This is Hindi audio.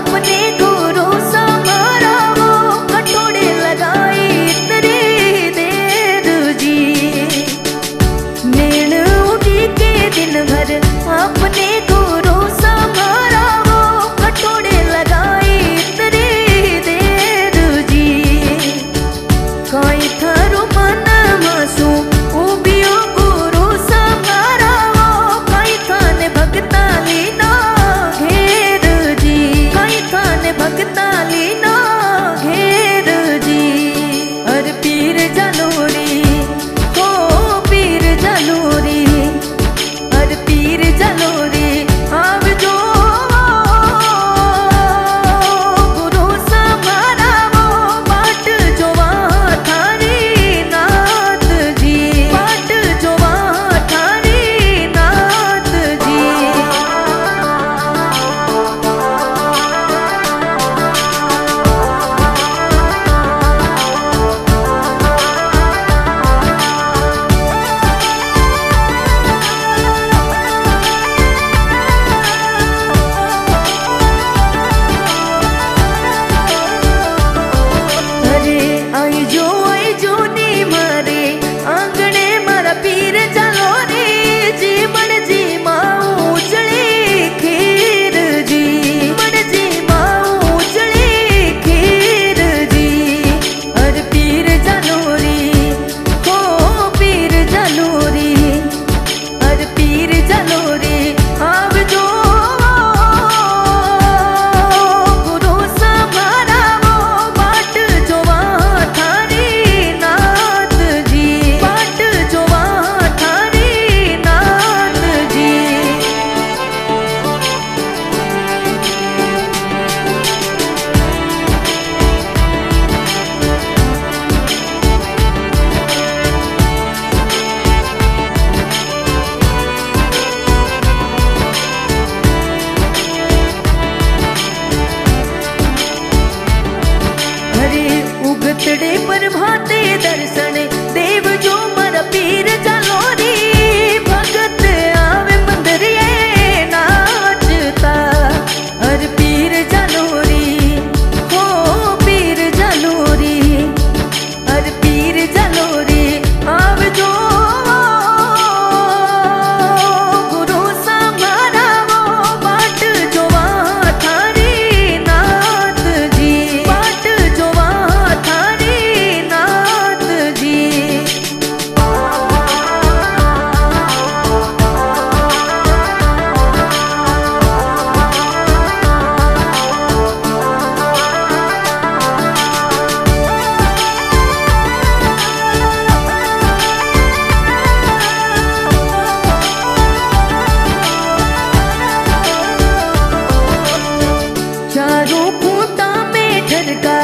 अपने गुरु संभारा वो कटोरे लगाई इतनी देर जी। नींद उठी के दिन भर अपने गुरु संभारा वो कटोरे लगाई इतनी देर जी। कोई थारू मन मासू उबियो गुरु संभारा वो कोई थाने भगता लीना घेर जी। कोई थाने भगता लीना घेर जी। अर पीर जलोरी हो पीर जलोरी अर पीर जलोरी आव जो गुरु संभारा वो बाट जोवा थारी नाथ जी। बाट जोवा थारी नाथ जी। अरे आई जो नी मारे आंगणे मारा पीर चलो रे जीवन जी माऊ उजळे खीर जी। जीवन जी माऊ उजळे खीर जी। अरे पीर चलो रे हो पीर चलो रे अरे पीर चलो रे आव जो गुरु संभारा वो बाट जोवा थारी नाथ जी। बाट जोवा थारी नाथ जी। अरे उगतड़े पर भाते दर्शन देव जो मर पीर चलो रे भगत आवे मंदिर ये नाचता। अरे पीर चलो रे हो पीर चलो रे अरे पीर चलो रे आव जो गुरु संभारा वो बाट जोवा थारी नाथ जी। बाट जोवा थारी नाथ जी। चारों खूंटा में ठरका